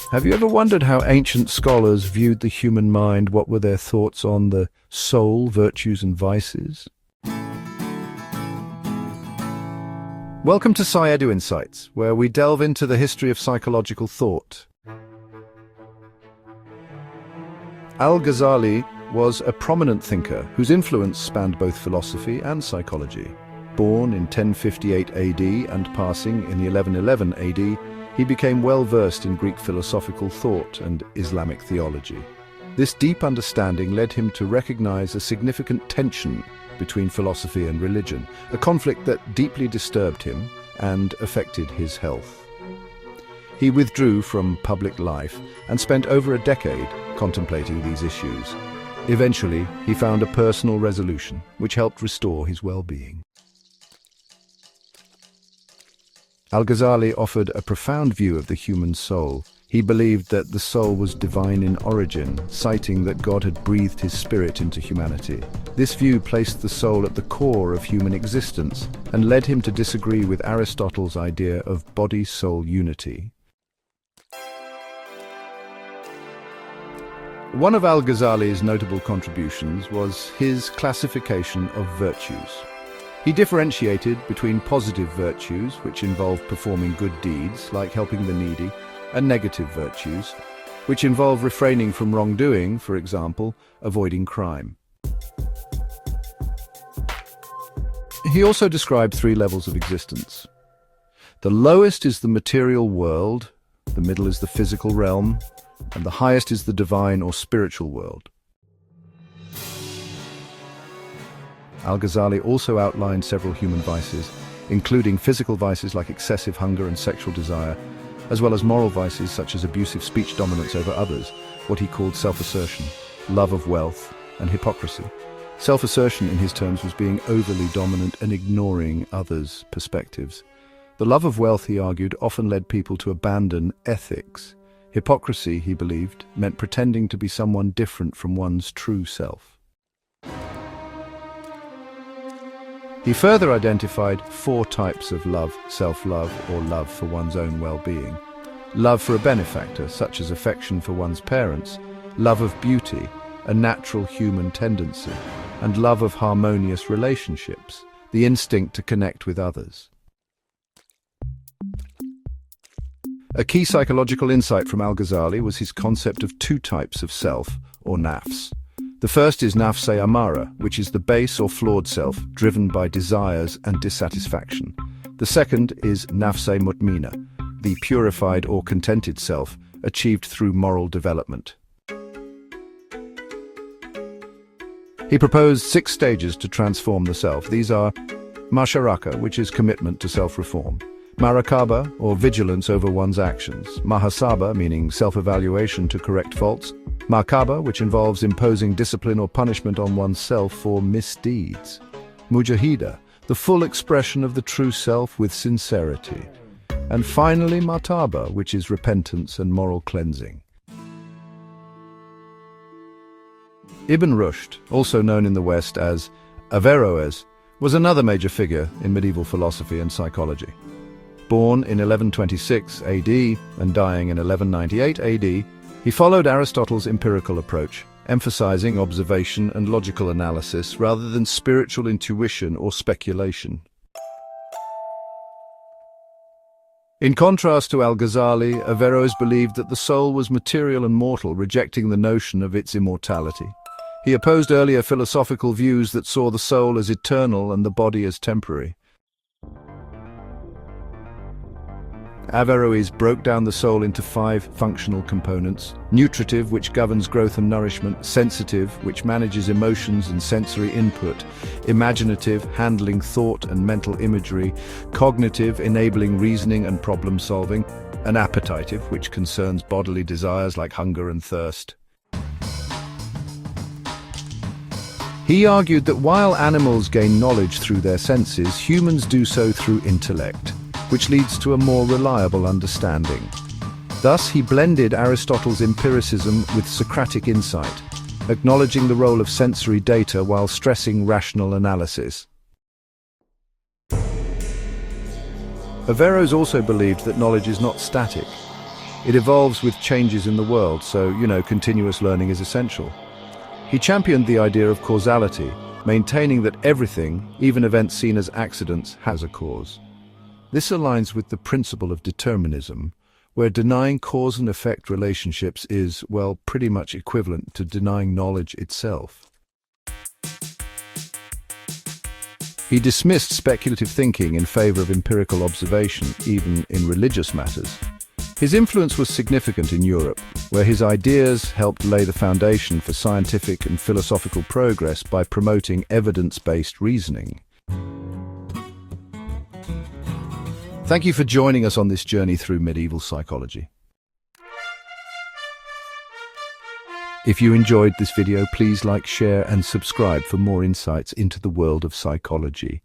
Have you ever wondered how ancient scholars viewed the human mind? What were their thoughts on the soul, virtues and vices? Welcome to Sci-Edu Insights, where we delve into the history of psychological thought. Al-Ghazali was a prominent thinker whose influence spanned both philosophy and psychology. Born in 1058 AD and passing in the 1111 AD, he became well-versed in Greek philosophical thought and Islamic theology. This deep understanding led him to recognize a significant tension between philosophy and religion, a conflict that deeply disturbed him and affected his health. He withdrew from public life and spent over a decade contemplating these issues. Eventually, he found a personal resolution which helped restore his well-being. Al-Ghazali offered a profound view of the human soul. He believed that the soul was divine in origin, citing that God had breathed his spirit into humanity. This view placed the soul at the core of human existence and led him to disagree with Aristotle's idea of body-soul unity. One of Al-Ghazali's notable contributions was his classification of virtues. He differentiated between positive virtues, which involve performing good deeds, like helping the needy, and negative virtues, which involve refraining from wrongdoing, for example, avoiding crime. He also described three levels of existence. The lowest is the material world, the middle is the physical realm, and the highest is the divine or spiritual world. Al-Ghazali also outlined several human vices, including physical vices like excessive hunger and sexual desire, as well as moral vices such as abusive speech dominance over others, what he called self-assertion, love of wealth, and hypocrisy. Self-assertion, in his terms, was being overly dominant and ignoring others' perspectives. The love of wealth, he argued, often led people to abandon ethics. Hypocrisy, he believed, meant pretending to be someone different from one's true self. He further identified four types of love: self-love, or love for one's own well-being; love for a benefactor, such as affection for one's parents; love of beauty, a natural human tendency; and love of harmonious relationships, the instinct to connect with others. A key psychological insight from Al-Ghazali was his concept of two types of self, or nafs. The first is Nafs al Ammārah, which is the base or flawed self, driven by desires and dissatisfaction. The second is Nafs al Mutmaʻinnah, the purified or contented self, achieved through moral development. He proposed 6 stages to transform the self. These are Masharaka, which is commitment to self-reform; Marakaba, or vigilance over one's actions; Mahasaba, meaning self-evaluation to correct faults; Makaba, which involves imposing discipline or punishment on oneself for misdeeds; Mujahida, the full expression of the true self with sincerity; and finally Martaba, which is repentance and moral cleansing. Ibn Rushd, also known in the West as Averroes, was another major figure in medieval philosophy and psychology. Born in 1126 AD and dying in 1198 AD, he followed Aristotle's empirical approach, emphasizing observation and logical analysis rather than spiritual intuition or speculation. In contrast to Al-Ghazali, Averroes believed that the soul was material and mortal, rejecting the notion of its immortality. He opposed earlier philosophical views that saw the soul as eternal and the body as temporary. Averroes broke down the soul into 5 functional components: nutritive, which governs growth and nourishment; sensitive, which manages emotions and sensory input; imaginative, handling thought and mental imagery; cognitive, enabling reasoning and problem solving; and appetitive, which concerns bodily desires like hunger and thirst. He argued that while animals gain knowledge through their senses, humans do so through intellect, which leads to a more reliable understanding. Thus, he blended Aristotle's empiricism with Socratic insight, acknowledging the role of sensory data while stressing rational analysis. Averroes also believed that knowledge is not static. It evolves with changes in the world, so, continuous learning is essential. He championed the idea of causality, maintaining that everything, even events seen as accidents, has a cause. This aligns with the principle of determinism, where denying cause and effect relationships is, well, pretty much equivalent to denying knowledge itself. He dismissed speculative thinking in favor of empirical observation, even in religious matters. His influence was significant in Europe, where his ideas helped lay the foundation for scientific and philosophical progress by promoting evidence-based reasoning. Thank you for joining us on this journey through medieval psychology. If you enjoyed this video, please like, share, and subscribe for more insights into the world of psychology.